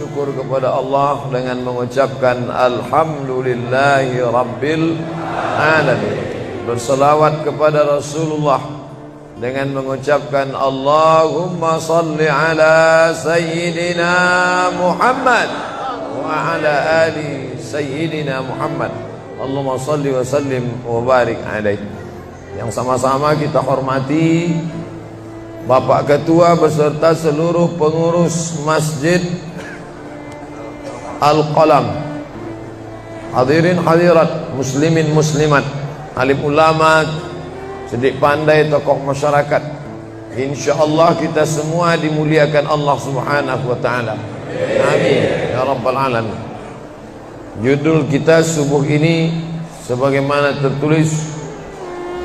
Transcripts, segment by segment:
bersyukur kepada Allah dengan mengucapkan Alhamdulillahi Rabbil Alamin. Berselawat kepada Rasulullah dengan mengucapkan Allahumma salli ala Sayyidina Muhammad wa ala ali Sayyidina Muhammad. Allahumma salli wa sallim wa barik alaih. Yang sama-sama kita hormati Bapak Ketua beserta seluruh pengurus Masjid Al-Qalam, hadirin hadirat, muslimin muslimat, alim ulama, cerdik pandai, tokoh masyarakat. InsyaAllah kita semua dimuliakan Allah Subhanahu wa ta'ala. Amin ya rabbal alamin. Judul kita subuh ini sebagaimana tertulis,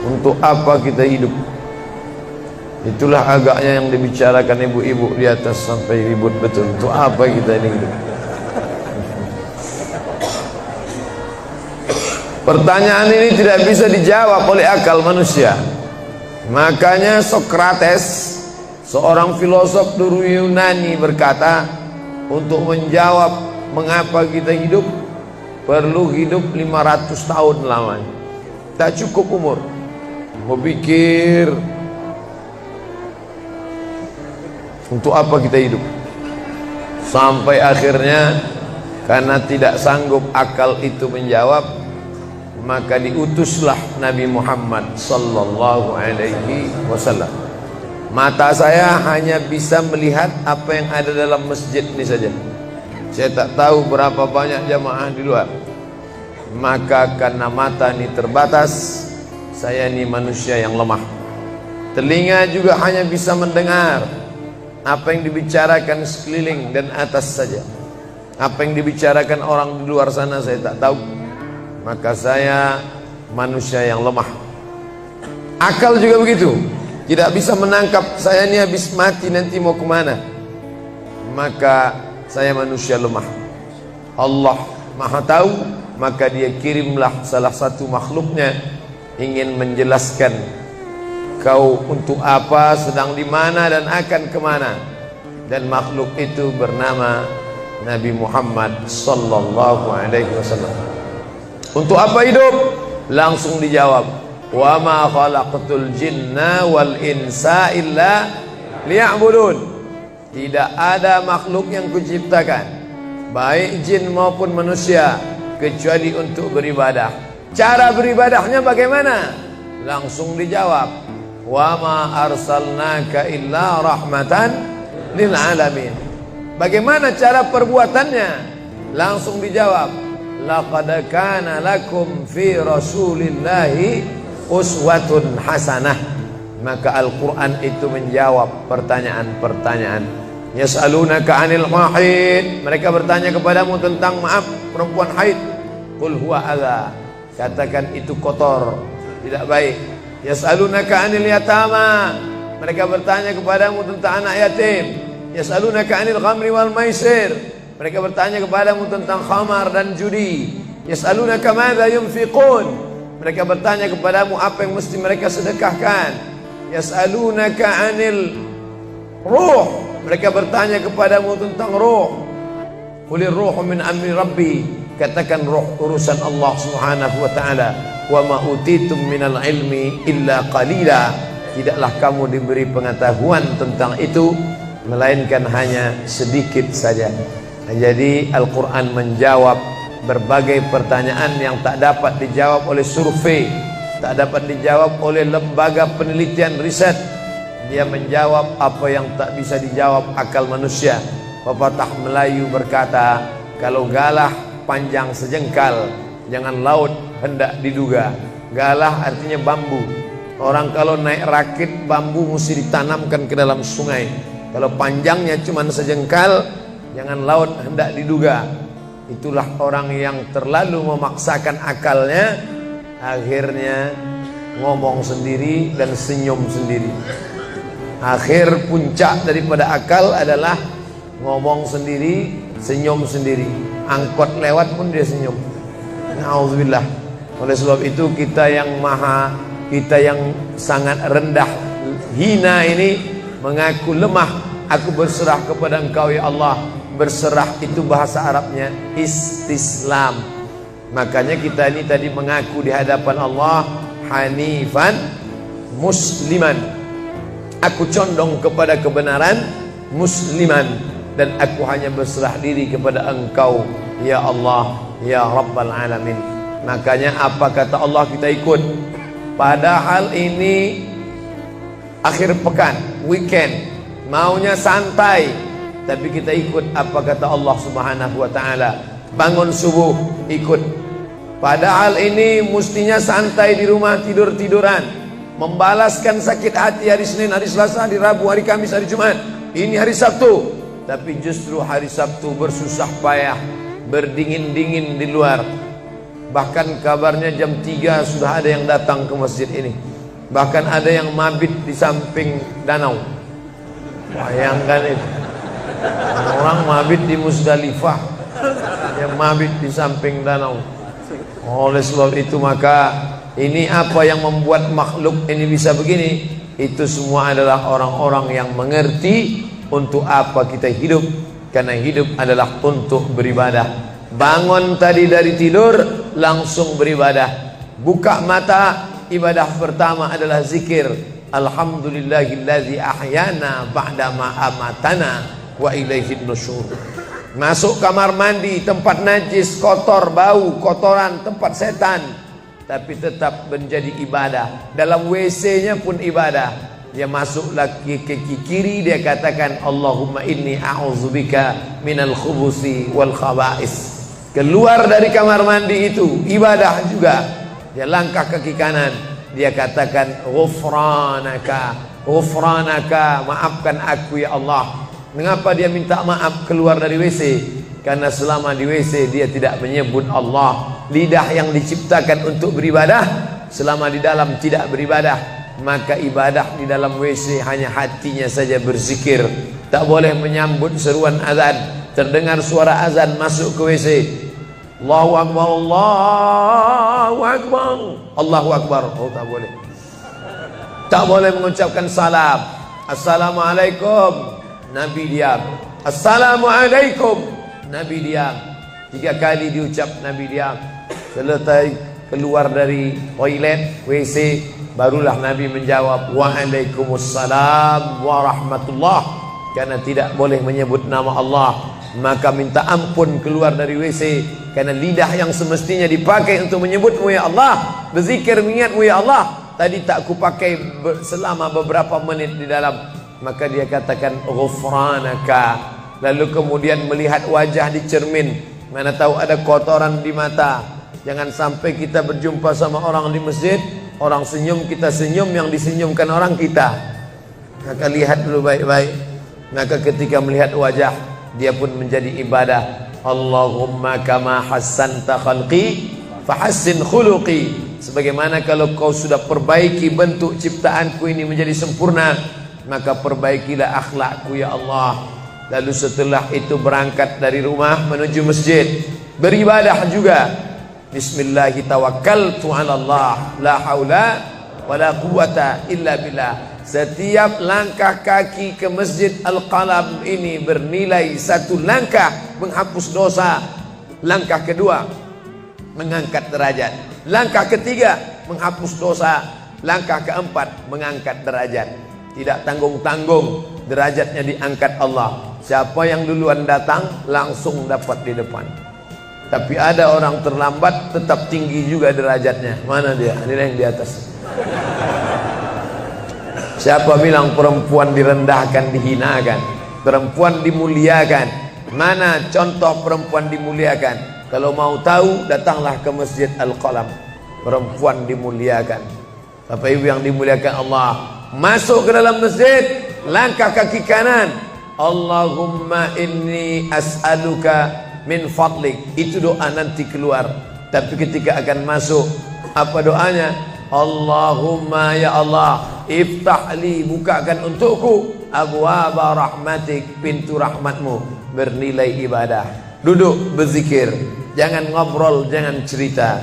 untuk apa kita hidup. Itulah agaknya yang dibicarakan ibu-ibu di atas sampai ribut betul. Untuk apa kita ini hidup? Pertanyaan ini tidak bisa dijawab oleh akal manusia. Makanya Sokrates, seorang filosof dulu Yunani, berkata, untuk menjawab mengapa kita hidup, perlu hidup 500 tahun lamanya. Tak cukup umur. Mau pikir untuk apa kita hidup. Sampai akhirnya karena tidak sanggup akal itu menjawab, maka diutuslah Nabi Muhammad sallallahu alaihi wasallam. Mata saya hanya bisa melihat apa yang ada dalam masjid ini saja. Saya tak tahu berapa banyak jamaah di luar. Maka karena mata ini terbatas, saya ini manusia yang lemah. Telinga juga hanya bisa mendengar apa yang dibicarakan sekeliling dan atas saja. Apa yang dibicarakan orang di luar sana saya tak tahu. Maka saya manusia yang lemah. Akal juga begitu, tidak bisa menangkap saya ini habis mati nanti mau kemana. Maka saya manusia lemah. Allah Maha tahu, maka dia kirimlah salah satu makhluknya ingin menjelaskan kau untuk apa, sedang di mana dan akan kemana. Dan makhluk itu bernama Nabi Muhammad sallallahu alaihi wasallam. Untuk apa hidup? Langsung dijawab, wa ma khalaqtul jinna wal insa illa liya'budun. Tidak ada makhluk yang kuciptakan, baik jin maupun manusia, kecuali untuk beribadah. Cara beribadahnya bagaimana? Langsung dijawab, wa ma arsalnaka illa rahmatan lil alamin. Bagaimana cara perbuatannya? Langsung dijawab, laqad kana lakum fi rasulillahi uswatun hasanah. Maka Al-Quran itu menjawab pertanyaan-pertanyaan. Yas'alunaka 'anil mahid, mereka bertanya kepadamu tentang perempuan haid. Qul huwa adza, katakan itu kotor, tidak baik. Yas'alunaka 'anil yatama, mereka bertanya kepadamu tentang anak yatim. Yas'alunaka 'anil khamri wal maisir, mereka bertanya kepadamu tentang khamar dan judi. Yas'alunaka madza yunfiqun, mereka bertanya kepadamu apa yang mesti mereka sedekahkan. Yas'alunaka 'anil ruh, mereka bertanya kepadamu tentang ruh. Qulir ruhu min amri rabbi, katakan ruh urusan Allah Subhanahu wa ta'ala. Wa ma utitum minal ilmi illa qalila, tidaklah kamu diberi pengetahuan tentang itu melainkan hanya sedikit saja. Jadi Al-Quran menjawab berbagai pertanyaan yang tak dapat dijawab oleh survei, tak dapat dijawab oleh lembaga penelitian riset. Dia menjawab apa yang tak bisa dijawab akal manusia. Pepatah Melayu berkata, kalau galah panjang sejengkal, jangan laut hendak diduga. Galah artinya bambu. Orang kalau naik rakit bambu mesti ditanamkan ke dalam sungai. Kalau panjangnya cuma sejengkal, jangan laut hendak diduga. Itulah orang yang terlalu memaksakan akalnya, akhirnya ngomong sendiri dan senyum sendiri. Akhir puncak daripada akal adalah ngomong sendiri, senyum sendiri. Angkot lewat pun dia senyum. Na'udzubillah. Oleh sebab itu kita yang sangat rendah, hina ini mengaku lemah. Aku berserah kepada Engkau ya Allah. Berserah itu bahasa Arabnya istislam. Makanya kita ini tadi mengaku di hadapan Allah hanifan musliman. Aku condong kepada kebenaran, musliman, dan aku hanya berserah diri kepada Engkau ya Allah ya Rabbal Alamin. Makanya apa kata Allah kita ikut. Padahal ini akhir pekan, weekend, maunya santai, tapi kita ikut apa kata Allah Subhanahu wa taala. Bangun subuh ikut. Padahal ini mestinya santai di rumah, tidur-tiduran, membalaskan sakit hati hari Senin, hari Selasa, hari Rabu, hari Kamis, hari Jumat. Ini hari Sabtu, tapi justru hari Sabtu bersusah payah, berdingin-dingin di luar. Bahkan kabarnya jam 3 sudah ada yang datang ke masjid ini. Bahkan ada yang mabit di samping danau. Bayangkan itu. Orang mabit di Musdalifah, yang mabit di samping danau. Oleh sebab itu maka ini apa yang membuat makhluk ini bisa begini? Itu semua adalah orang-orang yang mengerti untuk apa kita hidup. Karena hidup adalah untuk beribadah. Bangun tadi dari tidur langsung beribadah. Buka mata, ibadah pertama adalah zikir. Alhamdulillahillazi ahyana ba'dama amatana wa ilaihin nusyur. Masuk kamar mandi, tempat najis, kotor, bau, kotoran, tempat setan, tapi tetap menjadi ibadah. Dalam WC-nya pun ibadah. Dia masuk lagi ke kiri, dia katakan Allahumma inni a'udzubika minal khubusi wal khaba'is. Keluar dari kamar mandi itu ibadah juga. Dia langkah kaki kanan, dia katakan ghufranaka, ghufranaka, maafkan aku ya Allah. Mengapa dia minta maaf keluar dari WC? Karena selama di WC dia tidak menyebut Allah. Lidah yang diciptakan untuk beribadah, selama di dalam tidak beribadah, maka ibadah di dalam WC hanya hatinya saja berzikir. Tak boleh menyambut seruan azan. Terdengar suara azan masuk ke WC, Allahu Akbar, Allahu Akbar, Allahu Akbar. Oh, tak boleh. Tak boleh mengucapkan salam. Assalamualaikum, Nabi diam. Assalamualaikum, Nabi diam. 3 kali diucap, Nabi diam. Selesai keluar dari toilet, WC, barulah Nabi menjawab Waalaikumsalam warahmatullah. Karena tidak boleh menyebut nama Allah, maka minta ampun keluar dari WC. Karena lidah yang semestinya dipakai untuk menyebutmu ya Allah, berzikir mengingatmu ya Allah, tadi tak kupakai selama beberapa menit di dalam. Maka dia katakan ghufranaka. Lalu kemudian melihat wajah di cermin, mana tahu ada kotoran di mata. Jangan sampai kita berjumpa sama orang di masjid, orang senyum, kita senyum, yang disenyumkan orang kita. Maka lihat dulu baik-baik. Maka ketika melihat wajah, dia pun menjadi ibadah. Allahumma kama hassanta khalqi fahassin khuluqi. Sebagaimana kalau kau sudah perbaiki bentuk ciptaanku ini menjadi sempurna, maka perbaikilah akhlakku ya Allah. Lalu setelah itu berangkat dari rumah menuju masjid, beribadah juga. Bismillahi tawakkaltu ala Allah, la haula wala quwata illa billah. Setiap langkah kaki ke Masjid Al-Qalam ini bernilai 1 langkah menghapus dosa. Langkah kedua mengangkat derajat. Langkah ketiga menghapus dosa. Langkah keempat mengangkat derajat. Tidak tanggung-tanggung, derajatnya diangkat Allah. Siapa yang duluan datang langsung dapat di depan. Tapi ada orang terlambat tetap tinggi juga derajatnya. Mana dia? Ini yang di atas. Siapa bilang perempuan direndahkan, dihinakan? Perempuan dimuliakan. Mana contoh perempuan dimuliakan? Kalau mau tahu, datanglah ke Masjid Al-Qalam. Perempuan dimuliakan. Bapak Ibu yang dimuliakan Allah, masuk ke dalam masjid, langkah kaki kanan, Allahumma inni as'aluka min fadlik. Itu doa nanti keluar. Tapi ketika akan masuk, apa doanya? Allahumma ya Allah, iftahli, bukakan untukku abwaba rahmatik, pintu rahmatmu, bernilai ibadah. Duduk berzikir, jangan ngobrol, jangan cerita.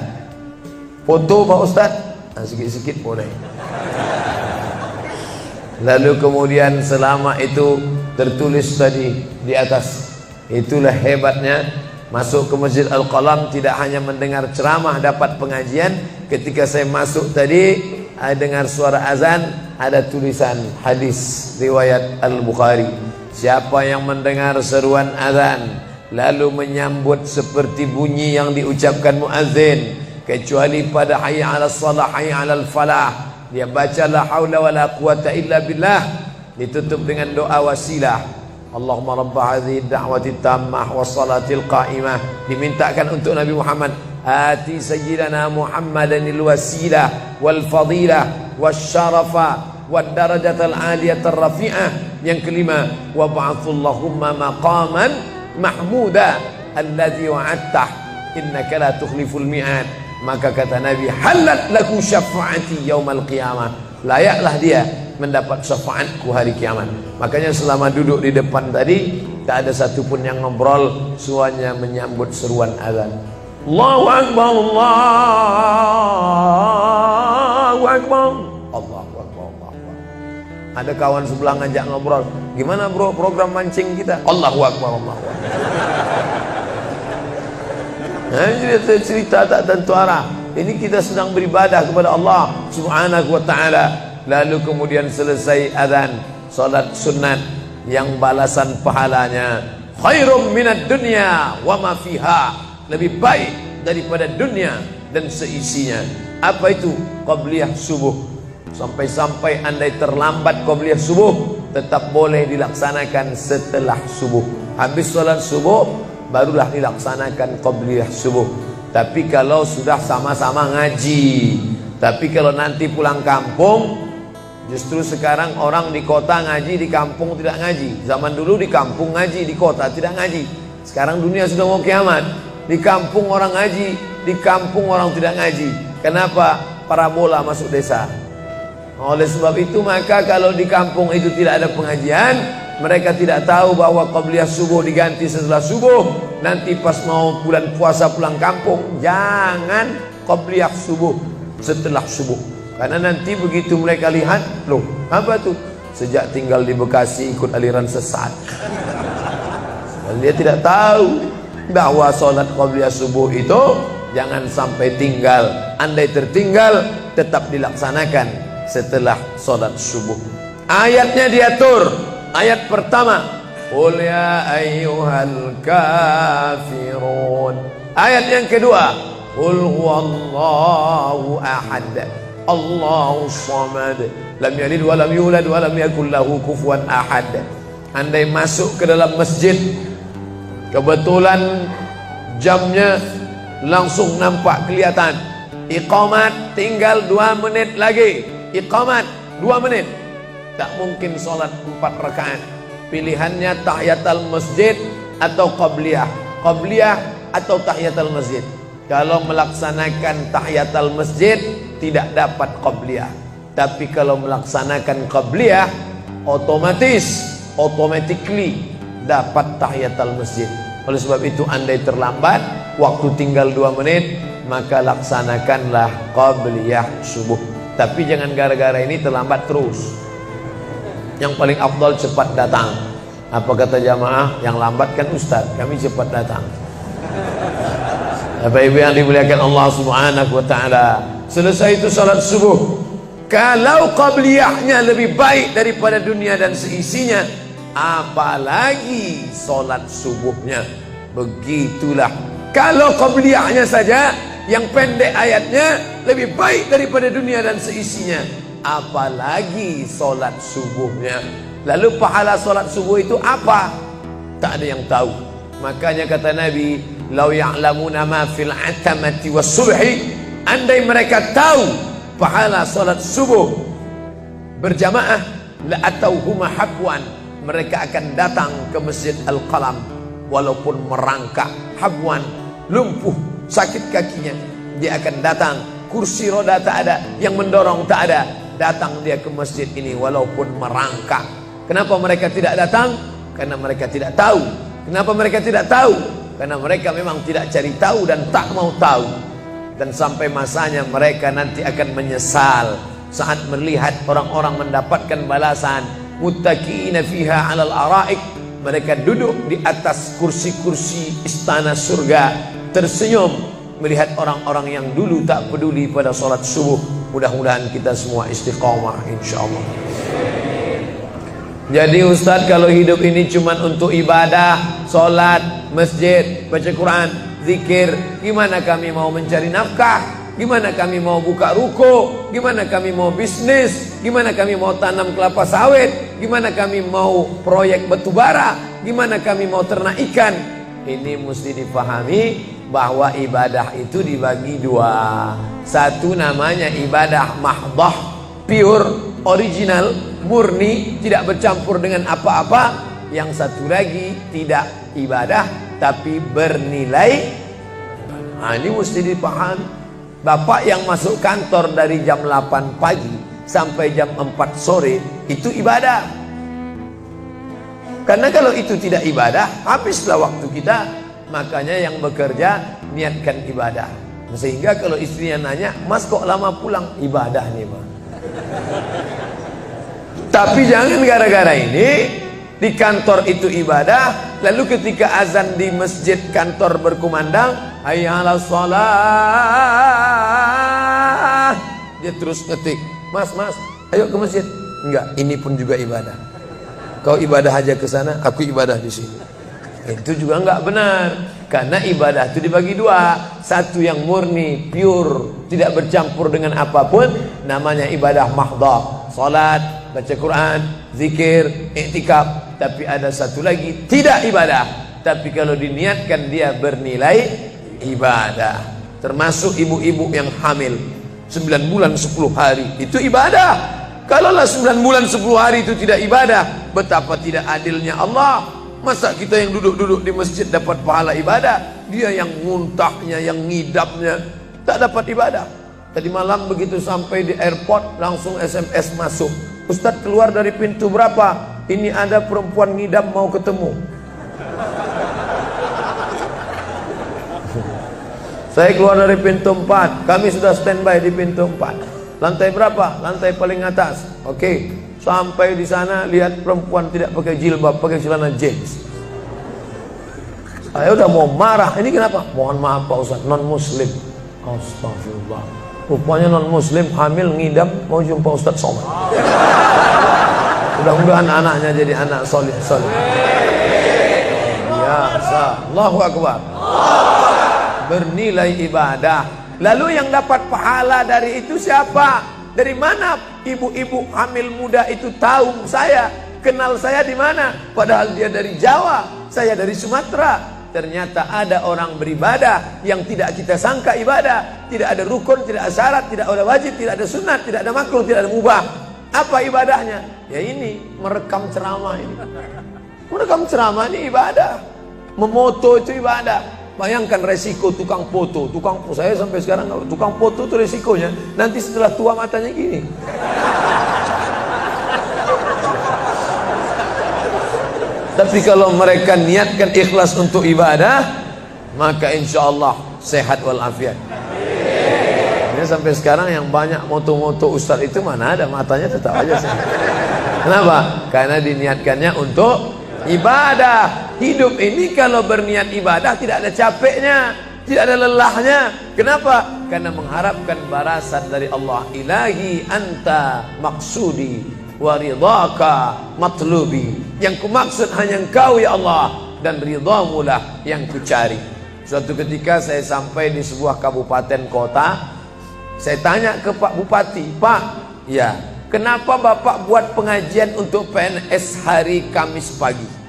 Foto Pak Ustaz, sikit-sikit boleh. Lalu kemudian selama itu tertulis tadi di atas, Itulah hebatnya masuk ke Masjid Al-Qalam, tidak hanya mendengar ceramah, dapat pengajian. Ketika saya masuk tadi, dengar suara azan, ada tulisan hadis riwayat Al-Bukhari. Siapa yang mendengar seruan azan lalu menyambut seperti bunyi yang diucapkan muazzin, kecuali pada hayya 'alas shalah, hayya 'alal falah, dia baca la haula wala quwata illa billah, ditutup dengan doa wasilah. Allahumma rabb hadhihi ad-da'wati tammah was-salatil qa'imah, dimintakan untuk Nabi Muhammad, ati sayyidina Muhammadanil wasilah wal fadilah wasyarafa wad darajatal aliyatar rafi'ah. Yang kelima, wa ba'athallahumma maqaman mahmuda alladzi wa'adtah innaka la tukhliful mi'ad. Maka kata Nabi, halat laku syafaati yaumal qiyamah, layaklah dia mendapat syafaatku hari kiamat. Makanya selama duduk di depan tadi, tak ada satupun yang ngobrol, semuanya menyambut seruan azan. Allahu Akbar, Allahu Akbar, Allahu Akbar, Allahu Akbar. Ada kawan sebelah ngajak ngobrol, gimana bro program mancing kita? Allahu Akbar, Allahu Akbar. Nah, ini cerita tak tentu arah. Ini kita sedang beribadah kepada Allah Subhanahu wa ta'ala. Lalu kemudian selesai azan, salat sunat yang balasan pahalanya khairum minad dunya wa ma fiha, lebih baik daripada dunia dan seisinya. Apa itu? Qabliyah subuh. Sampai-sampai andai terlambat qabliyah subuh, tetap boleh dilaksanakan setelah subuh. Habis salat subuh barulah dilaksanakan qabliyah subuh. Tapi kalau sudah sama-sama ngaji, tapi kalau nanti pulang kampung, justru sekarang orang di kota ngaji, di kampung tidak ngaji. Zaman dulu di kampung ngaji, di kota tidak ngaji. Sekarang dunia sudah mau kiamat. Di kampung orang ngaji, di kampung orang tidak ngaji. Kenapa? Parabola masuk desa. Oleh sebab itu, maka kalau di kampung itu tidak ada pengajian, mereka tidak tahu bahwa qabliyah subuh diganti setelah subuh. Nanti pas mau bulan puasa pulang kampung, jangan qabliyah subuh setelah subuh. Karena nanti begitu mereka lihat, loh apa tuh? Sejak tinggal di Bekasi ikut aliran sesat. Dan dia tidak tahu bahwa sholat qabliyah subuh itu jangan sampai tinggal. Andai tertinggal, tetap dilaksanakan setelah sholat subuh. Ayatnya diatur. Ayat pertama, qul ya ayyuhal kafirun. Ayat yang kedua, qul huwallahu ahad, Allahu samad, lam yalid wa lam yulad wa lam yakul lahu kufuwan ahad. Andai masuk ke dalam masjid, kebetulan jamnya langsung nampak kelihatan, iqamat tinggal 2 menit lagi, iqamat 2 menit, tak mungkin sholat 4 rakaat. Pilihannya tahiyatul masjid atau qabliyah, qabliyah atau tahiyatul masjid. Kalau melaksanakan tahiyatul masjid tidak dapat qabliyah. Tapi kalau melaksanakan qabliyah, automatically dapat tahiyatul masjid. Oleh sebab itu, andai terlambat, waktu tinggal 2 menit, maka laksanakanlah qabliyah subuh. Tapi jangan gara-gara ini terlambat terus. Yang paling afdal cepat datang. Apa kata jamaah? Yang lambat kan ustaz, kami cepat datang. Bapak-ibu yang dimuliakan Allah Subhanahu wa ta'ala, selesai itu salat subuh. Kalau qabliyahnya lebih baik daripada dunia dan seisinya, apalagi salat subuhnya. Begitulah. Kalau qabliyahnya saja yang pendek ayatnya lebih baik daripada dunia dan seisinya, apalagi salat subuhnya. Lalu pahala salat subuh itu apa? Tak ada yang tahu. Makanya kata Nabi, lau ya'lamuna ma fil atamati was subhi, andai mereka tahu pahala salat subuh berjamaah, la atauhuma habwan, mereka akan datang ke Masjid Al-Qalam walaupun merangkak, habwan, lumpuh, sakit kakinya, dia akan datang. Kursi roda tak ada, yang mendorong tak ada, datang dia ke masjid ini walaupun merangkak. Kenapa mereka tidak datang? Karena mereka tidak tahu. Kenapa mereka tidak tahu? Karena mereka memang tidak cari tahu dan tak mau tahu. Dan sampai masanya mereka nanti akan menyesal saat melihat orang-orang mendapatkan balasan muttaqiina fiha 'alal araik, mereka duduk di atas kursi-kursi istana surga, tersenyum melihat orang-orang yang dulu tak peduli pada sholat subuh. Mudah-mudahan kita semua istiqomah insyaallah. Jadi Ustadz, kalau hidup ini cuma untuk ibadah, sholat, masjid, baca Quran, zikir, gimana kami mau mencari nafkah? Gimana kami mau buka ruko? Gimana kami mau bisnis? Gimana kami mau tanam kelapa sawit? Gimana kami mau proyek batubara? Gimana kami mau ternak ikan? Ini mesti dipahami bahwa ibadah itu dibagi dua. Satu namanya ibadah mahdah, pure, original, murni, tidak bercampur dengan apa-apa. Yang satu lagi tidak ibadah tapi bernilai. Nah, ini mesti dipahami. Bapak yang masuk kantor dari jam 8 pagi sampai jam 4 sore itu ibadah. Karena kalau itu tidak ibadah, habislah waktu kita. Makanya yang bekerja niatkan ibadah. Sehingga kalau istrinya nanya, "Mas kok lama pulang?" Ibadah nih, Pak. Tapi jangan gara-gara ini di kantor itu ibadah, lalu ketika azan di masjid kantor berkumandang, hayya 'alas shalah, dia terus ngetik, mas, ayo ke masjid. Enggak, ini pun juga ibadah. Kau ibadah aja ke sana, aku ibadah di sini. Itu juga enggak benar. Karena ibadah itu dibagi dua. Satu yang murni, pure, tidak bercampur dengan apapun, namanya ibadah mahdah. Salat, baca Quran, zikir, iktikaf. Tapi ada satu lagi tidak ibadah, tapi kalau diniatkan dia bernilai ibadah. Termasuk ibu-ibu yang hamil 9 bulan 10 hari itu ibadah. Kalaulah 9 bulan 10 hari itu tidak ibadah, betapa tidak adilnya Allah. Masa kita yang duduk-duduk di masjid dapat pahala ibadah, dia yang muntahnya, yang ngidapnya tak dapat ibadah. Tadi malam begitu sampai di airport langsung SMS masuk, Ustadz keluar dari pintu berapa? Ini ada perempuan ngidam mau ketemu. Saya keluar dari pintu 4, kami sudah standby di pintu 4. Lantai berapa? Lantai paling atas. Oke, sampai di sana lihat perempuan tidak pakai jilbab, pakai celana jeans. Saya udah mau marah. Ini kenapa? Mohon maaf Pak Ustaz, non muslim. Astagfirullah. Rupanya non muslim hamil ngidam mau jumpa Ustaz Somad. Mudah-mudahan anaknya jadi anak soleh. Biasa. Allahu Akbar. Bernilai ibadah. Lalu yang dapat pahala dari itu siapa? Dari mana ibu-ibu hamil muda itu tahu saya? Kenal saya di mana? Padahal dia dari Jawa, saya dari Sumatera. Ternyata ada orang beribadah yang tidak kita sangka ibadah. Tidak ada rukun, tidak ada syarat, tidak ada wajib, tidak ada sunat, tidak ada makruh, tidak ada mubah. Apa ibadahnya? Ya ini, merekam ceramah ini. Merekam ceramah ini ibadah. Memoto itu ibadah. Bayangkan resiko tukang foto. Saya sampai sekarang tukang foto itu resikonya nanti setelah tua matanya gini. Tapi kalau mereka niatkan ikhlas untuk ibadah, maka insya Allah sehat walafiat. Ini sampai sekarang yang banyak moto-moto ustaz itu mana ada matanya tetap aja sehat. Kenapa? Karena diniatkannya untuk ibadah. Hidup ini kalau berniat ibadah tidak ada capeknya, tidak ada lelahnya. Kenapa? Karena mengharapkan balasan dari Allah. Ilahi anta maksudi wa ridhaka matlubi. Yang kumaksud hanya Engkau ya Allah, dan ridhamu lah yang kucari. Suatu ketika saya sampai di sebuah kabupaten kota, saya tanya ke Pak Bupati, Pak, ya, kenapa Bapak buat pengajian untuk PNS hari Kamis pagi?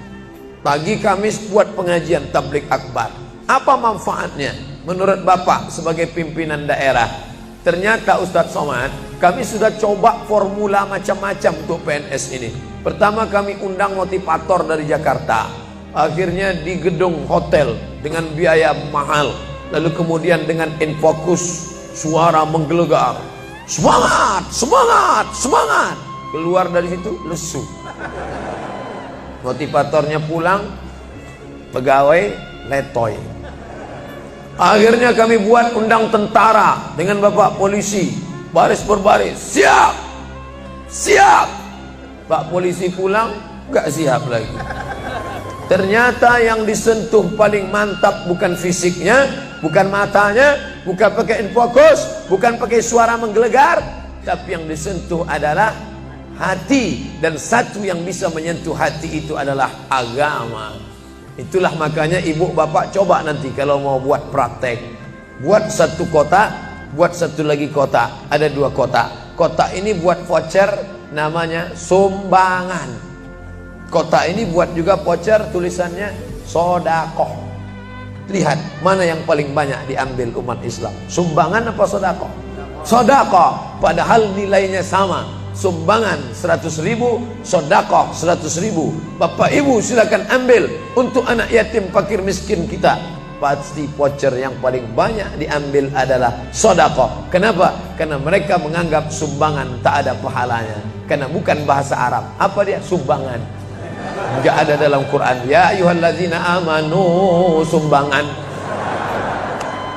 Pagi Kamis buat pengajian tabligh akbar. Apa manfaatnya menurut Bapak sebagai pimpinan daerah? Ternyata Ustadz Somad, kami sudah coba formula macam-macam untuk PNS ini. Pertama kami undang motivator dari Jakarta. Akhirnya di gedung hotel dengan biaya mahal. Lalu kemudian dengan infocus, suara menggelegar. Semangat, semangat, semangat. Keluar dari situ lesu. Motivatornya pulang, pegawai letoy. Akhirnya kami buat undang tentara dengan bapak polisi, baris berbaris, siap, siap. Pak polisi pulang, gak siap lagi. Ternyata yang disentuh paling mantap bukan fisiknya, bukan matanya, bukan pakai infocus, bukan pakai suara menggelegar, tapi yang disentuh adalah hati. Dan satu yang bisa menyentuh hati itu adalah agama. Itulah makanya ibu bapak coba nanti kalau mau buat praktek, buat satu kotak, buat satu lagi kotak, ada 2 kotak. Kotak ini buat voucher namanya sumbangan. Kotak ini buat juga voucher tulisannya sodakoh. Lihat mana yang paling banyak diambil umat Islam, sumbangan apa sodakoh? Sodakoh, padahal nilainya sama. Sumbangan 100.000, sodakoh 100.000. Bapak ibu silakan ambil untuk anak yatim fakir miskin kita. Pasti voucher yang paling banyak diambil adalah sodakoh. Kenapa? Karena mereka menganggap sumbangan tak ada pahalanya, karena bukan bahasa Arab. Apa dia? Sumbangan. Enggak ada dalam Quran. Ya ayyuhallazina amanu, sumbangan.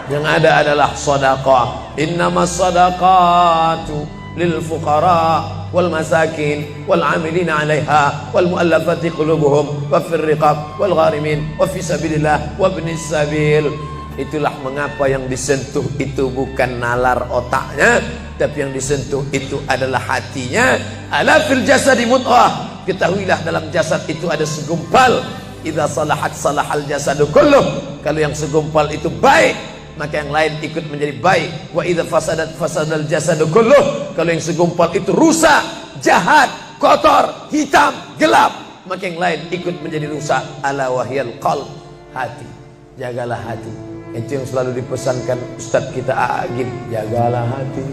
Yang ada adalah sedekah. Innamas shadaqatu lil fuqara wal masakin wal 'amilina 'alaiha wal mu'allafati qulubuhum wa fir riqab wal gharimin wa fi sabilillah wa ibnis sabil. Itulah mengapa yang disentuh itu bukan nalar otaknya, tapi yang disentuh itu adalah hatinya. Ala fil jasadi mudghah. Ketahuilah dalam jasad itu ada segumpal. Idza salahat salahal jasadu kulluh. Kalau yang segumpal itu baik, maka yang lain ikut menjadi baik. Wa idza fasadat fasadal jasadu kulluh. Kalau yang segumpal itu rusak, jahat, kotor, hitam, gelap, maka yang lain ikut menjadi rusak. Ala wahyal qalb, hati. Jagalah hati. Itu yang selalu dipesankan Ustadz kita Agim, jagalah hati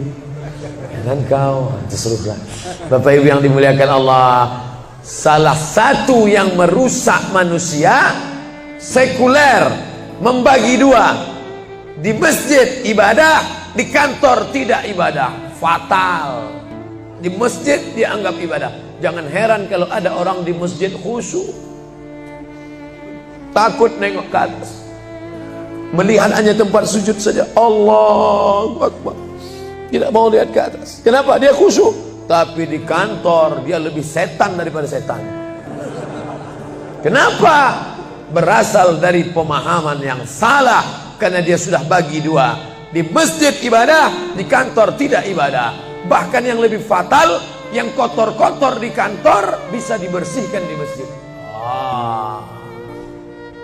dan kau terserah. Bapak Ibu yang dimuliakan Allah, salah satu yang merusak manusia sekuler, membagi 2. Di masjid ibadah, di kantor tidak ibadah, fatal. Di masjid dianggap ibadah. Jangan heran kalau ada orang di masjid khusyuk, takut nengok ke atas, melihat hanya tempat sujud saja. Allahu Akbar, tidak mau lihat ke atas. Kenapa? Dia khusyuk. Tapi di kantor dia lebih setan daripada setan. Kenapa? Berasal dari pemahaman yang salah. Karena dia sudah bagi 2. Di masjid ibadah, di kantor tidak ibadah. Bahkan yang lebih fatal, yang kotor-kotor di kantor bisa dibersihkan di masjid.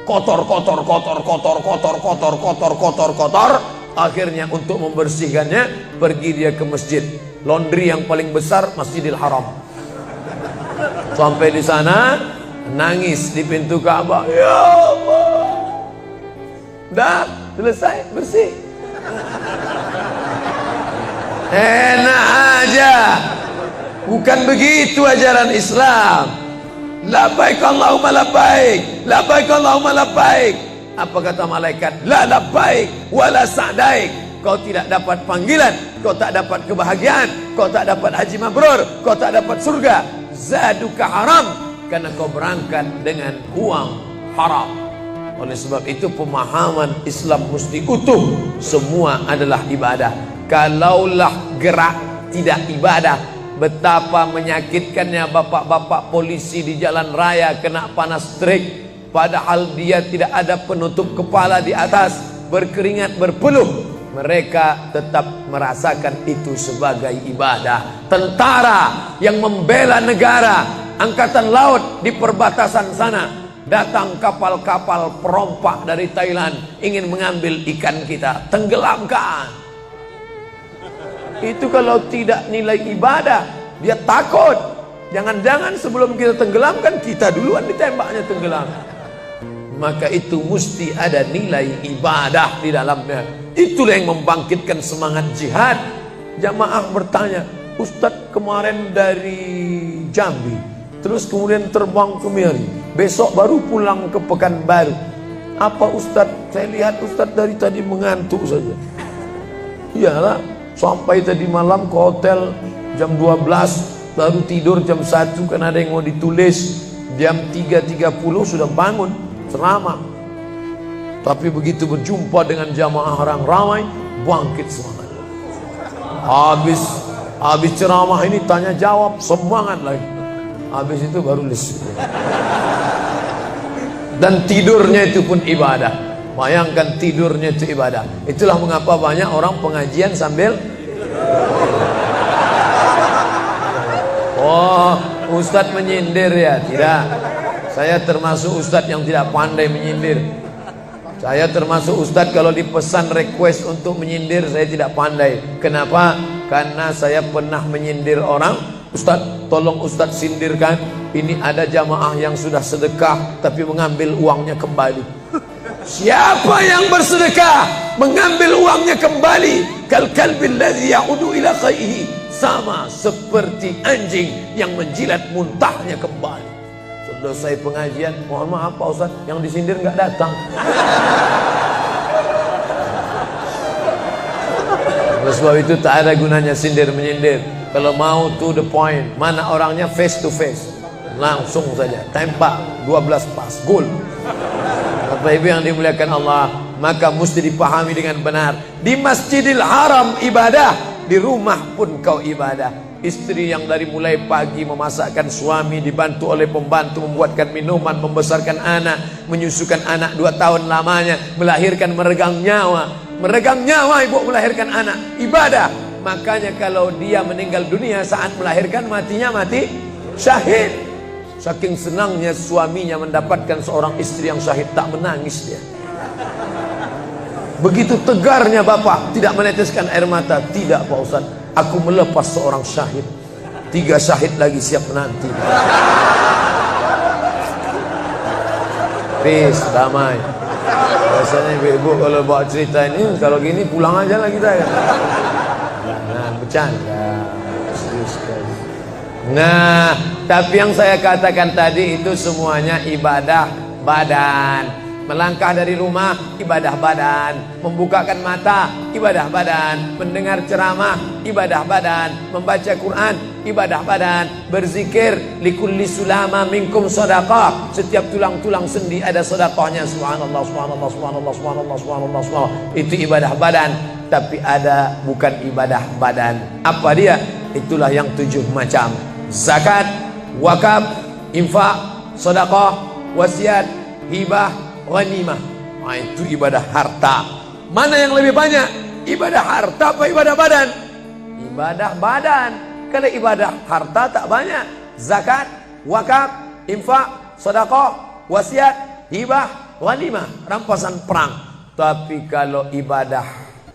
Kotor. Akhirnya untuk membersihkannya pergi dia ke masjid. Laundry yang paling besar Masjidil Haram. Sampai di sana nangis di pintu Ka'bah. Ya Allah, dah selesai bersih. Enak aja. Bukan begitu ajaran Islam. Labbaik Allahumma labbaik, labbaik Allahumma labbaik. Apa kata malaikat? La labbaik wala sa'daik. Kau tidak dapat panggilan, kau tak dapat kebahagiaan, kau tak dapat haji mabrur, kau tak dapat surga. Zaduka haram, karena kau berangkat dengan uang haram. Oleh sebab itu pemahaman Islam mesti utuh. Semua adalah ibadah. Kalaulah gerak tidak ibadah, betapa menyakitkannya bapak-bapak polisi di jalan raya kena panas terik, padahal dia tidak ada penutup kepala di atas, berkeringat berpeluh. Mereka tetap merasakan itu sebagai ibadah. Tentara yang membela negara, angkatan laut di perbatasan sana, datang kapal-kapal perompak dari Thailand ingin mengambil ikan kita, tenggelamkan. Itu kalau tidak nilai ibadah, dia takut. Jangan-jangan sebelum kita tenggelamkan, kita duluan ditembaknya tenggelam. Maka itu mesti ada nilai ibadah di dalamnya. Itulah yang membangkitkan semangat jihad. Jamaah bertanya, Ustadz kemarin dari Jambi, terus kemudian terbang ke Miri, besok baru pulang ke Pekanbaru. Apa Ustadz? Saya lihat Ustadz dari tadi mengantuk saja. Iyalah, sampai tadi malam ke hotel jam 12, baru tidur jam 1 karena ada yang mau ditulis. Jam 3.30 sudah bangun ceramah. Tapi begitu berjumpa dengan jamaah orang ramai, bangkit semangat. Habis ceramah ini tanya jawab, semangat lagi. Habis itu baru lesu. Dan tidurnya itu pun ibadah. Bayangkan tidurnya itu ibadah. Itulah mengapa banyak orang pengajian sambil oh, ustadz menyindir ya? Tidak. Saya termasuk ustadz yang tidak pandai menyindir. Saya termasuk ustadz kalau dipesan request untuk menyindir, saya tidak pandai. Kenapa? Karena saya pernah menyindir orang. Ustadz, tolong ustadz sindirkan. Ini ada jamaah yang sudah sedekah tapi mengambil uangnya kembali. Siapa yang bersedekah mengambil uangnya kembali? Kal kalbil ladzi ya'udu ila qaihi, sama seperti anjing yang menjilat muntahnya kembali. Selesai pengajian, mohon maaf Pak Ustaz, yang disindir nggak datang. Oleh sebab itu tak ada gunanya sindir menyindir. Kalau mau to the point, mana orangnya face to face, langsung saja tembak 12 pas, gol. Bapak Ibu yang dimuliakan Allah, maka mesti dipahami dengan benar. Di Masjidil Haram ibadah, di rumah pun kau ibadah. Istri yang dari mulai pagi memasakkan suami, dibantu oleh pembantu membuatkan minuman, membesarkan anak, menyusukan anak 2 tahun lamanya, melahirkan, meregang nyawa ibu melahirkan anak, ibadah. Makanya kalau dia meninggal dunia saat melahirkan, matinya mati syahid. Saking senangnya suaminya mendapatkan seorang istri yang syahid, tak menangis dia. Begitu tegarnya bapak, tidak meneteskan air mata. Tidak Pak Ustaz, aku melepas seorang syahid, 3 syahid lagi siap menanti. Peace, damai. Biasanya ibu-ibu kalau bawa cerita ini, kalau gini pulang aja lah kita ya. Nah, bercanda. Serius sekali. Nah, tapi yang saya katakan tadi itu semuanya ibadah badan. Melangkah dari rumah, ibadah badan. Membukakan mata, ibadah badan. Mendengar ceramah, ibadah badan. Membaca Quran, ibadah badan. Berzikir, likulli sulama minkum sadaqah. Setiap tulang-tulang sendi ada sedekahnya. Subhanallah, subhanallah, subhanallah, subhanallah, subhanallah, subhanallah. Itu ibadah badan. Tapi ada bukan ibadah badan. Apa dia? Itulah yang 7 macam. Zakat, wakaf, infak, sedekah, wasiat, hibah, ghanimah. Nah, itu ibadah harta. Mana yang lebih banyak? Ibadah harta apa ibadah badan? Ibadah badan. Kalau ibadah harta tak banyak. Zakat, wakaf, infak, sedekah, wasiat, hibah, ghanimah, rampasan perang. Tapi kalau ibadah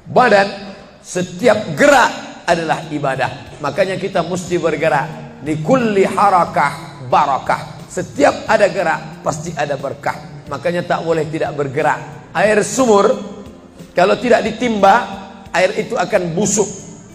badan, setiap gerak adalah ibadah. Makanya kita mesti bergerak. Likulli harakah barakah. Setiap ada gerak pasti ada berkah. Makanya tak boleh tidak bergerak. Air sumur kalau tidak ditimba, air itu akan busuk,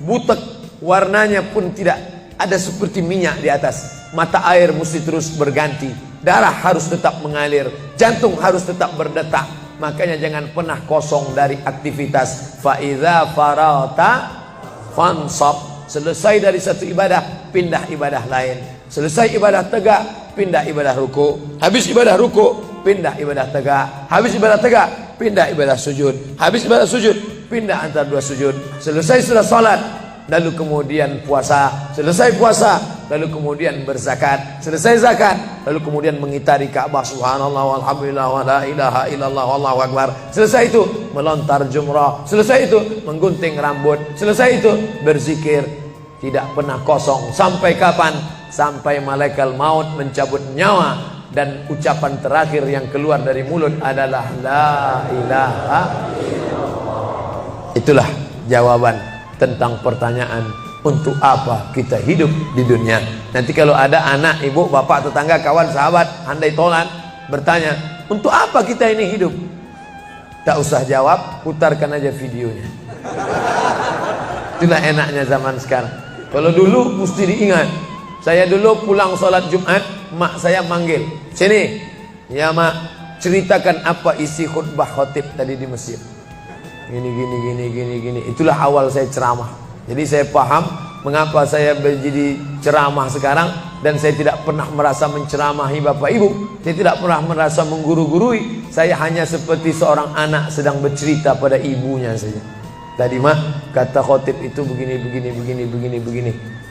butek, warnanya pun tidak ada seperti minyak di atas. Mata air mesti terus berganti. Darah harus tetap mengalir, jantung harus tetap berdetak. Makanya jangan pernah kosong dari aktivitas. Fa idza farata fansab. Selesai dari satu ibadah, pindah ibadah lain. Selesai ibadah tegak, pindah ibadah ruku. Habis ibadah ruku, pindah ibadah tegak. Habis ibadah tegak, pindah ibadah sujud. Habis ibadah sujud, pindah antara 2 sujud. Selesai sudah salat, lalu kemudian puasa. Selesai puasa, lalu kemudian berzakat. Selesai zakat, lalu kemudian mengitari Ka'bah. Subhanallah walhamdulillah wa la ilaha illallah wallahu akbar. Selesai itu melontar jumrah. Selesai itu menggunting rambut. Selesai itu berzikir. Tidak pernah kosong. Sampai kapan? Sampai malaikat maut mencabut nyawa dan ucapan terakhir yang keluar dari mulut adalah la ilaha illallah. Itulah jawaban tentang pertanyaan untuk apa kita hidup di dunia. Nanti kalau ada anak, ibu, bapak, tetangga, kawan, sahabat, andai tolan bertanya, untuk apa kita ini hidup? Tak usah jawab, putarkan aja videonya. Itulah enaknya zaman sekarang. Kalau dulu mesti diingat. Saya dulu pulang sholat Jumat, mak saya manggil, sini ya mak, ceritakan apa isi khutbah khotib tadi di masjid. Gini. Itulah awal saya ceramah. Jadi saya paham mengapa saya menjadi ceramah sekarang. Dan saya tidak pernah merasa menceramahi bapak ibu. Saya tidak pernah merasa mengguru-gurui. Saya hanya seperti seorang anak sedang bercerita pada ibunya saja. Tadi mak, kata khotib itu begini.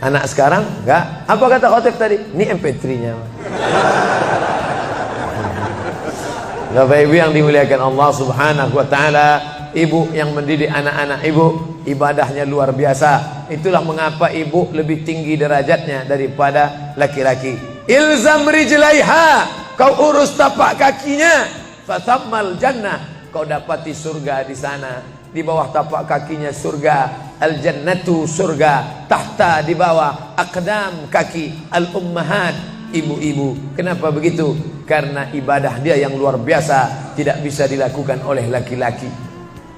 Anak sekarang enggak. Apa kata khotib tadi? Ini MP3-nya. Bapak Ibu yang dimuliakan Allah Subhanahu wa taala, ibu yang mendidik anak-anak ibu, ibadahnya luar biasa. Itulah mengapa ibu lebih tinggi derajatnya daripada laki-laki. Ilzam rijlaiha, kau urus tapak kakinya, fathammal jannah, kau dapati surga di sana. Di bawah tapak kakinya surga, al jannatu surga, tahta di bawah aqdam kaki al ummahat, ibu-ibu. Kenapa begitu? Karena ibadah dia yang luar biasa, tidak bisa dilakukan oleh laki-laki.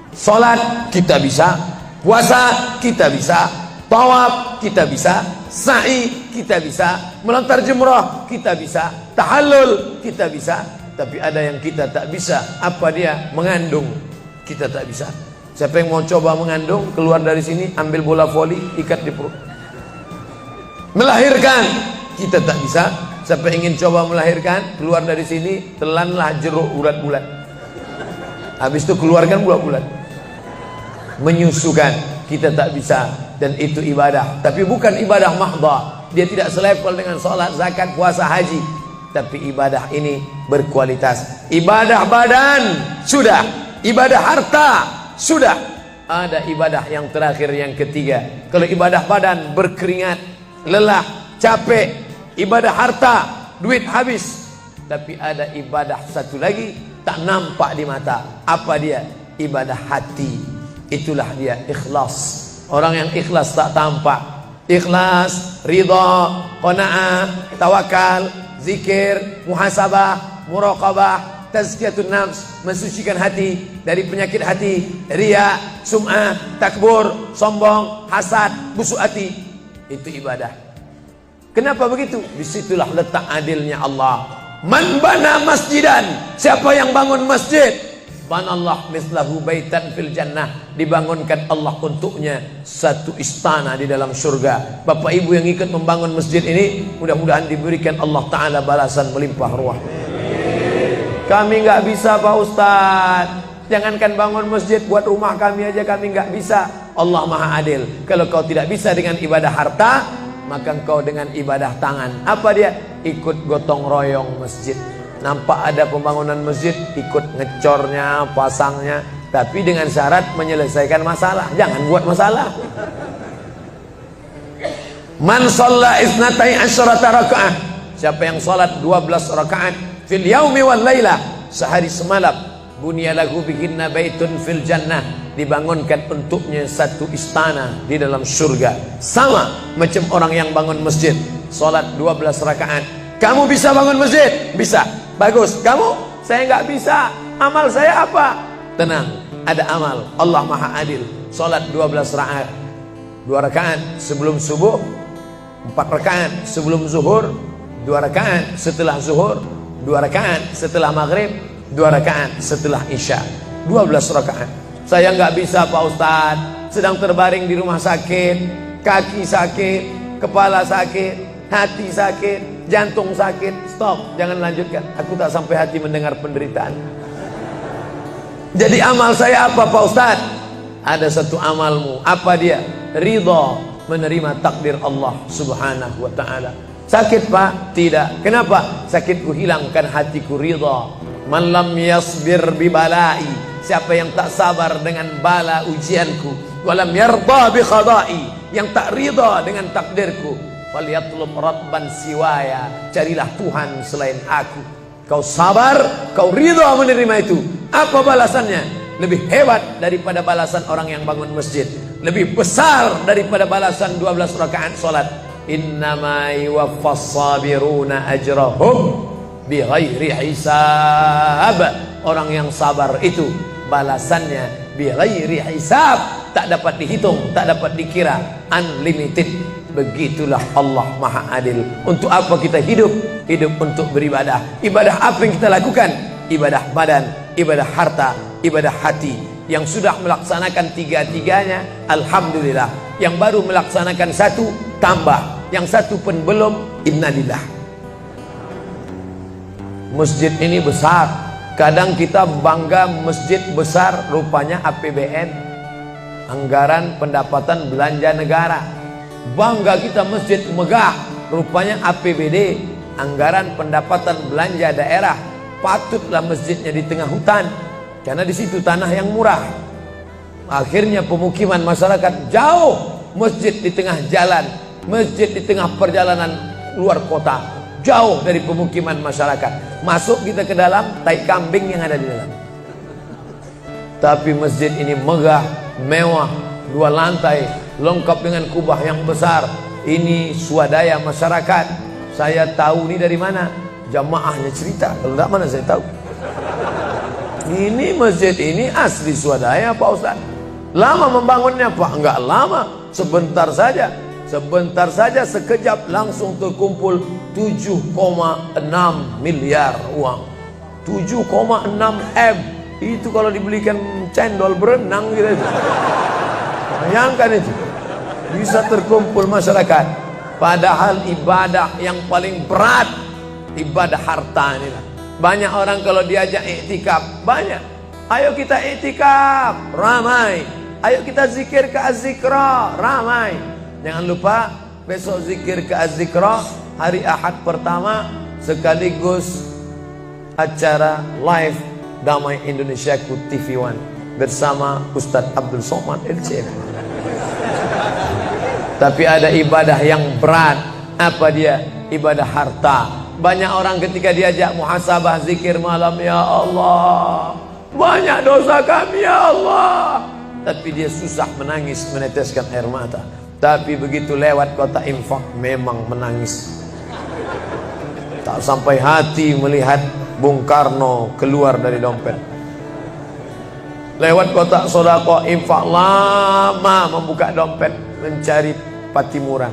Salat kita bisa, puasa kita bisa, tawaf kita bisa, sa'i kita bisa, melontar jumrah kita bisa, tahallul kita bisa. Tapi ada yang kita tak bisa. Apa dia? Mengandung kita tak bisa. Siapa yang mau coba mengandung, keluar dari sini, ambil bola voli, ikat di perut. Melahirkan kita tak bisa. Siapa ingin coba melahirkan, keluar dari sini, telanlah jeruk bulat-bulat. Habis itu keluarkan bulat-bulat. Menyusukan kita tak bisa, dan itu ibadah. Tapi bukan ibadah mahdhah. Dia tidak selevel dengan salat, zakat, puasa, haji. Tapi ibadah ini berkualitas. Ibadah badan sudah, ibadah harta sudah. Ada ibadah yang terakhir, yang ketiga. Kalau ibadah badan berkeringat, lelah, capek. Ibadah harta, duit habis. Tapi ada ibadah satu lagi, tak nampak di mata. Apa dia? Ibadah hati. Itulah dia ikhlas. Orang yang ikhlas tak tampak. Ikhlas, ridha, qanaah, tawakal, zikir, muhasabah, muraqabah, tazkiyatun nafs, mensucikan hati dari penyakit hati, riya, sum'ah, takbur, sombong, hasad, busuk hati. Itu ibadah. Kenapa begitu? Disitulah letak adilnya Allah. Man bana masjidan, siapa yang bangun masjid, banallah mislahu baitan fil jannah, dibangunkan Allah untuknya satu istana di dalam surga. Bapak Ibu yang ikut membangun masjid ini, mudah-mudahan diberikan Allah Ta'ala balasan melimpah ruah. Kami nggak bisa Pak Ustaz, jangankan bangun masjid, buat rumah kami aja kami nggak bisa. Allah Maha Adil. Kalau kau tidak bisa dengan ibadah harta, maka engkau dengan ibadah tangan. Apa dia? Ikut gotong royong masjid. Nampak ada pembangunan masjid, ikut ngecornya, pasangnya. Tapi dengan syarat menyelesaikan masalah. Jangan buat masalah. Man shalla isnatai asyarata raka'ah, siapa yang salat 12 rakaat fil yaumi wal lailah, sehari semalam, bunyalahu bihinna baitun fil jannah, dibangunkan untuknya satu istana di dalam surga. Sama macam orang yang bangun masjid, salat 12 rakaat. Kamu bisa bangun masjid? Bisa. Bagus. Kamu? Saya nggak bisa. Amal saya apa? Tenang, ada amal. Allah Maha Adil. Salat 12 rakaat. 2 rakaat sebelum subuh, 4 rakaat sebelum zuhur, 2 rakaat setelah zuhur, 2 rakaat setelah maghrib, 2 rakaat setelah isya. 12 rakaat. Saya nggak bisa Pak Ustaz, sedang terbaring di rumah sakit, kaki sakit, kepala sakit, hati sakit, jantung sakit. Stop, jangan lanjutkan. Aku tak sampai hati mendengar penderitaan. Jadi amal saya apa Pak Ustaz? Ada satu amalmu. Apa dia? Ridha, menerima takdir Allah Subhanahu wa ta'ala. Sakit Pak? Tidak. Kenapa? Sakitku hilangkan hatiku ridha. Man lam yasbir bibalai, siapa yang tak sabar dengan bala ujianku, walam yarda bi qada'i, yang tak ridha dengan takdirku, falyatlub rabban siwaya, carilah Tuhan selain aku. Kau sabar, kau ridha menerima itu. Apa balasannya? Lebih hebat daripada balasan orang yang bangun masjid, lebih besar daripada balasan 12 rakaat salat. Innama yuwaffas sabiruna ajrahum bighairi hisab. Orang yang sabar itu balasannya bighairi hisab, tak dapat dihitung, tak dapat dikira, unlimited. Begitulah Allah Maha Adil. Untuk apa kita hidup? Hidup untuk beribadah. Ibadah apa yang kita lakukan? Ibadah badan, ibadah harta, ibadah hati. Yang sudah melaksanakan tiga-tiganya, alhamdulillah. Yang baru melaksanakan satu, tambah. Yang satu pun belum, innalillah. Masjid ini besar. Kadang kita bangga masjid besar, rupanya APBN, anggaran pendapatan belanja negara. Bangga kita masjid megah, rupanya APBD, anggaran pendapatan belanja daerah. patutlah masjidnya di tengah hutan, karena di situ tanah yang murah. Akhirnya pemukiman masyarakat jauh, masjid di tengah jalan, masjid di tengah perjalanan luar kota, jauh dari pemukiman masyarakat. Masuk kita ke dalam, tai kambing yang ada di dalam. Tapi masjid ini megah, mewah, 2 lantai, lengkap dengan kubah yang besar. Ini swadaya masyarakat. Saya tahu ini dari mana? Jamaahnya cerita. Kalau tidak, mana saya tahu. Ini masjid ini asli swadaya Pak Ustaz. Lama membangunnya Pak? Enggak lama, sebentar saja. Sebentar saja, sekejap langsung terkumpul 7,6 miliar uang. 7,6 M. Itu kalau dibelikan cendol berenang gitu. Bayangkan itu. Bisa terkumpul masyarakat. Padahal ibadah yang paling berat, ibadah harta inilah. Banyak orang kalau diajak iktikaf, banyak. Ayo kita iktikaf, ramai. Ayo kita zikir ke Az-Zikra, ramai. Jangan lupa besok zikir ke Az-Zikra, hari Ahad pertama, sekaligus acara live Damai Indonesiaku TV One bersama Ustadz Abdul Somad LCM. Tapi ada ibadah yang berat. Apa dia? Ibadah harta. Banyak orang ketika diajak muhasabah zikir malam, ya Allah, banyak dosa kami ya Allah, tapi dia susah menangis, meneteskan air mata. Tapi begitu lewat kota infak, memang menangis. Tak sampai hati melihat Bung Karno keluar dari dompet. Lewat kotak sodako infak, lama membuka dompet mencari Patimura.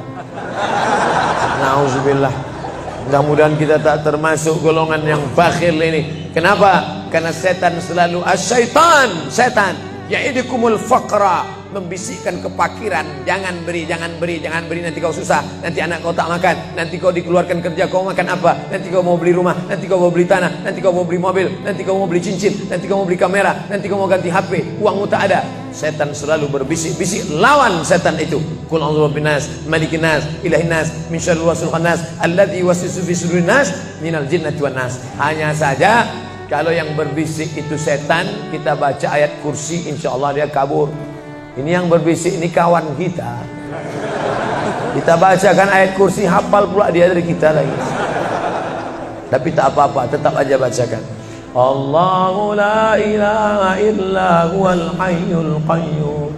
Nauzubillah. Mudah-mudahan kita tak termasuk golongan yang bakhil ini. Kenapa? Karena setan selalu asyaitan, setan ya'idukumul faqra, membisikkan kepakiran. Jangan beri, jangan beri, jangan beri, nanti kau susah, nanti anak kau tak makan, nanti kau dikeluarkan kerja, kau makan apa, nanti kau mau beli rumah, nanti kau mau beli tanah, nanti kau mau beli mobil, nanti kau mau beli cincin, nanti kau mau beli kamera, nanti kau mau ganti HP, uangmu tak ada. Setan selalu berbisik-bisik. Lawan setan itu. Qul a'udzu birabbin nas, malikin nas, ilahin nas, min syarril waswasil khannas, alladzi yuwaswisu fi sudurin nas, minal jinnati wan nas. Hanya saja kalau yang berbisik itu setan, kita baca ayat kursi, insya Allah dia kabur. Ini yang berbisik ini kawan kita. Kita bacakan ayat kursi, hafal pula dia dari kita lagi. Tapi tak apa-apa, tetap aja bacakan. Allahu la ilaha illa huwal hayyul qayyum,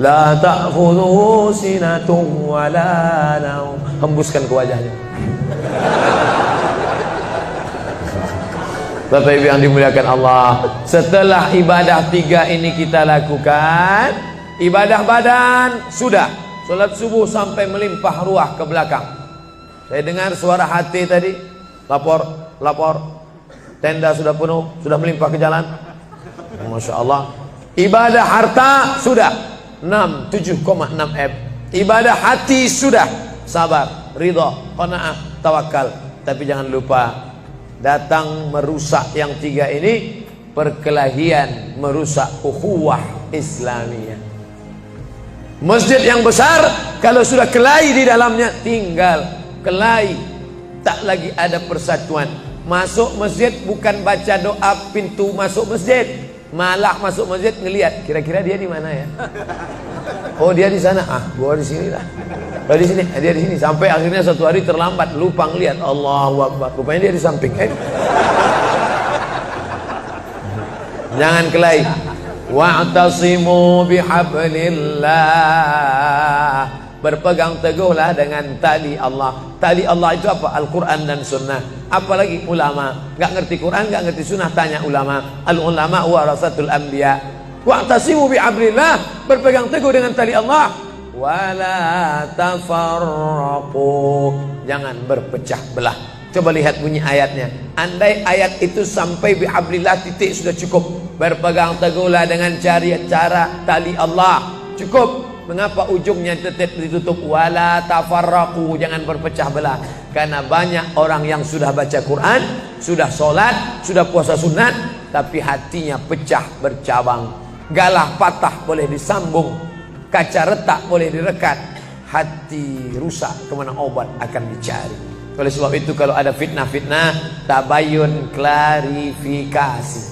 la ta'khudhuhu sinatun wa la naum. Hembuskan ke wajahnya. Bapak Ibu yang dimuliakan Allah, setelah ibadah 3 ini kita lakukan, ibadah badan sudah, sholat subuh sampai melimpah ruah ke belakang. Saya dengar suara hati tadi, lapor, tenda sudah penuh, sudah melimpah ke jalan. Masya Allah. Ibadah harta sudah 7,6 M. Ibadah hati sudah, sabar, ridha, qanaah, tawakal. Tapi jangan lupa, datang merusak yang 3 ini, perkelahian, merusak ukhuwah Islamiyah. Masjid yang besar, kalau sudah kelahi di dalamnya, tinggal kelahi, tak lagi ada persatuan. Masuk masjid bukan baca doa pintu masuk masjid, malah masuk masjid ngelihat kira-kira dia di mana ya. Oh dia di sana, gua di sini lah. Oh di sini, dia di sini. Sampai akhirnya suatu hari terlambat, lupa ngelihat. Allahu Akbar, rupanya dia di samping. Jangan kelahi. Wa'tasimu bihablillah, berpegang teguhlah dengan tali Allah. Tali Allah itu apa? Al-Quran dan Sunnah. Apalagi ulama, nggak ngerti Quran, nggak ngerti Sunnah, tanya ulama. Al-ulama warasatul anbiya. Wa'tasimu bihablillah, berpegang teguh dengan tali Allah. Wala tafarraqu, jangan berpecah belah. Coba lihat bunyi ayatnya. Andai ayat itu sampai bihablillah titik sudah cukup. Berpegang teguhlah dengan cara tali Allah, cukup. Mengapa ujungnya tetap ditutup? Wala tafarraqu, jangan berpecah belah. Karena banyak orang yang sudah baca Quran, sudah sholat, sudah puasa sunat, tapi hatinya pecah bercabang. Galah patah boleh disambung, kaca retak boleh direkat, hati rusak kemana obat akan dicari. Oleh sebab itu kalau ada fitnah-fitnah, tabayun, klarifikasi.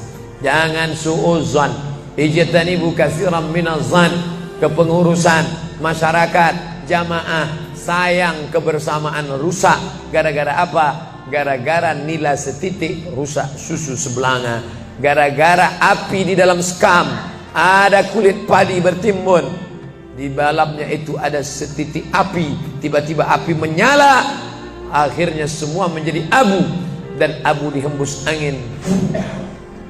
Jangan suudzon. Ijtanibu katsiran minaz-zan. Kepengurusan masyarakat, jamaah, sayang kebersamaan rusak. Gara-gara apa? Gara-gara nila setitik rusak susu sebelanga. Gara-gara api di dalam sekam, ada kulit padi bertimbun, di dalamnya itu ada setitik api, tiba-tiba api menyala, akhirnya semua menjadi abu, dan abu dihembus angin,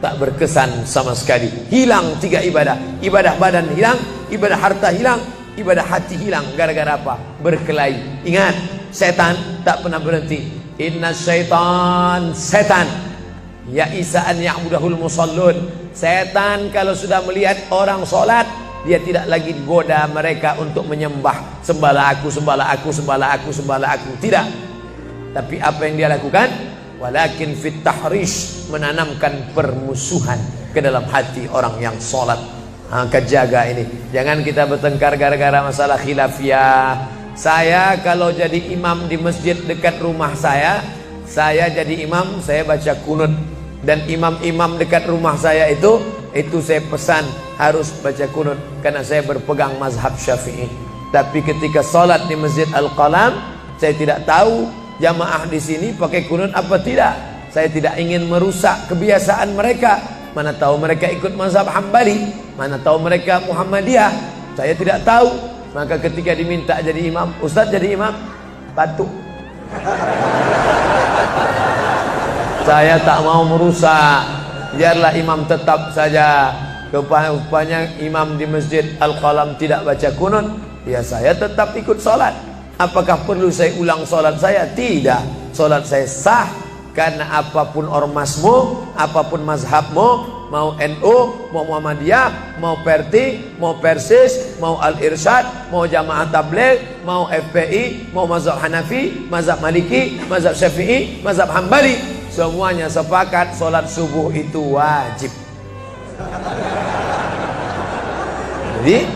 tak berkesan sama sekali. Hilang 3 ibadah. Ibadah badan hilang, ibadah harta hilang, ibadah hati hilang. Gara-gara apa? Berkelahi. Ingat, setan tak pernah berhenti. Inna syaitan, setan ya isa an ya'budahul musallun. Setan kalau sudah melihat orang sholat, dia tidak lagi goda mereka untuk menyembah, sembahlah aku, sembahlah aku, sembahlah aku, sembahlah aku. Tidak. Tapi apa yang dia lakukan? Walakin fit tahrish, menanamkan permusuhan ke dalam hati orang yang sholat. Kejaga ini. Jangan kita bertengkar gara-gara masalah khilafiyah. Saya kalau jadi imam di masjid dekat rumah saya jadi imam, saya baca kunut. Dan imam-imam dekat rumah saya itu saya pesan harus baca kunut, karena saya berpegang mazhab Syafi'i. Tapi ketika sholat di Masjid Al-Qalam, saya tidak tahu jamaah di sini pakai kunut apa tidak. Saya tidak ingin merusak kebiasaan mereka. Mana tahu mereka ikut mazhab Hambali, mana tahu mereka Muhammadiyah, saya tidak tahu. Maka ketika diminta jadi imam, Ustaz jadi imam, batuk. Saya tak mau merusak, biarlah imam tetap saja. Rupanya imam di Masjid Al-Qalam tidak baca kunut, ya saya tetap ikut sholat. Apakah perlu saya ulang sholat saya? Tidak. Sholat saya sah, karena apapun ormasmu, apapun mazhabmu, mau NU, mau Muhammadiyah, mau Perti, mau Persis, mau Al-Irsyad, mau Jamaah Tabligh, mau FPI, mau mazhab Hanafi, mazhab Maliki, mazhab Syafi'i, mazhab Hambali, semuanya sepakat sholat subuh itu wajib. Jadi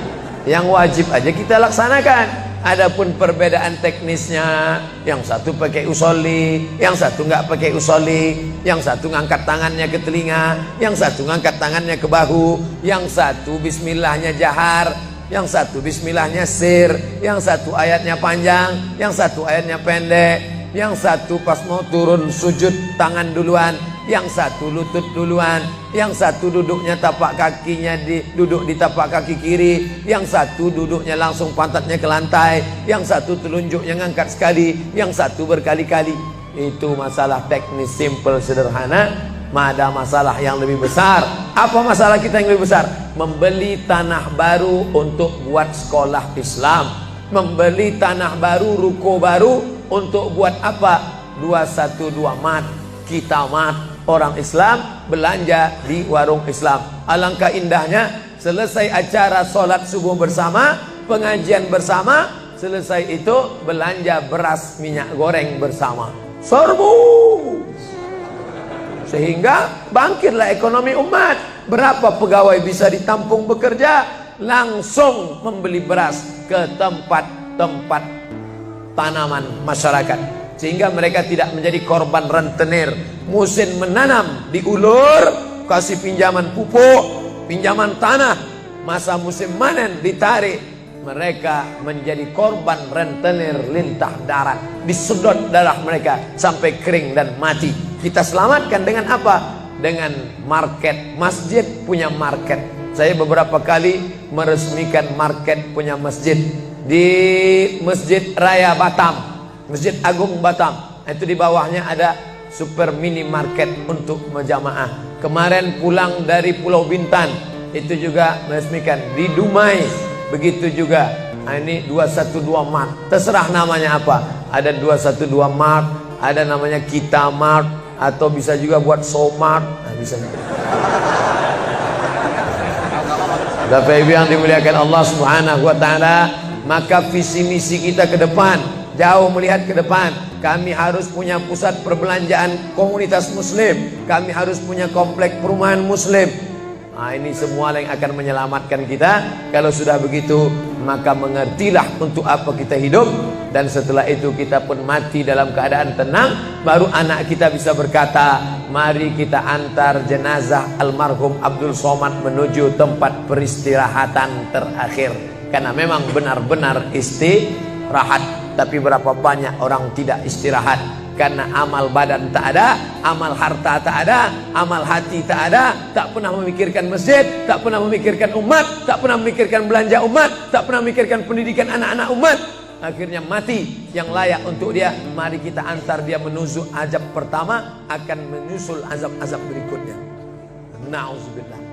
yang wajib aja kita laksanakan. Adapun perbedaan teknisnya, yang satu pakai usolli, yang satu nggak pakai usolli, yang satu ngangkat tangannya ke telinga, yang satu ngangkat tangannya ke bahu, yang satu bismillahnya jahar, yang satu bismillahnya sir, yang satu ayatnya panjang, yang satu ayatnya pendek, yang satu pas mau turun sujud tangan duluan, yang satu lutut duluan, yang satu duduknya tapak kakinya duduk di tapak kaki kiri, yang satu duduknya langsung pantatnya ke lantai, yang satu telunjuknya ngangkat sekali, yang satu berkali-kali. Itu masalah teknis simple sederhana. Ada masalah yang lebih besar. Apa masalah kita yang lebih besar? Membeli tanah baru untuk buat sekolah Islam, membeli tanah baru, ruko baru untuk buat apa? 212 mat, kita mat. Orang Islam belanja di warung Islam. Alangkah indahnya, selesai acara sholat subuh bersama, pengajian bersama, selesai itu belanja beras minyak goreng bersama. Serbu. Sehingga bangkitlah ekonomi umat. Berapa pegawai bisa ditampung bekerja? Langsung membeli beras ke tempat-tempat tanaman masyarakat, sehingga mereka tidak menjadi korban rentenir. Musim menanam diulur, kasih pinjaman pupuk, pinjaman tanah. Masa musim manen ditarik, mereka menjadi korban rentenir lintah darat. Disedot darah mereka sampai kering dan mati. Kita selamatkan dengan apa? Dengan market. Masjid punya market. Saya beberapa kali meresmikan market punya masjid di Masjid Raya Batam, Masjid Agung Batam. Itu di bawahnya ada super mini market untuk menjamaah. Kemarin pulang dari Pulau Bintan, itu juga meresmikan di Dumai. Begitu juga. Ini 212 Mart. Terserah namanya apa. Ada 212 Mart, ada namanya Kita Mart, atau bisa juga buat Somart. Bisa. Bapak Ibu yang dimuliakan Allah Subhanahu wa taala, maka visi misi kita ke depan, jauh melihat ke depan. Kami harus punya pusat perbelanjaan komunitas muslim, kami harus punya komplek perumahan muslim. Ini semua yang akan menyelamatkan kita. Kalau sudah begitu, maka mengertilah untuk apa kita hidup. Dan setelah itu kita pun mati dalam keadaan tenang. Baru anak kita bisa berkata, mari kita antar jenazah almarhum Abdul Somad menuju tempat peristirahatan terakhir. Karena memang benar-benar istirahat. Tapi berapa banyak orang tidak istirahat, karena amal badan tak ada, amal harta tak ada, amal hati tak ada. Tak pernah memikirkan masjid, tak pernah memikirkan umat, tak pernah memikirkan belanja umat, tak pernah memikirkan pendidikan anak-anak umat. Akhirnya mati yang layak untuk dia. Mari kita antar dia menuju azab pertama, akan menyusul azab-azab berikutnya. Na'udzubillah.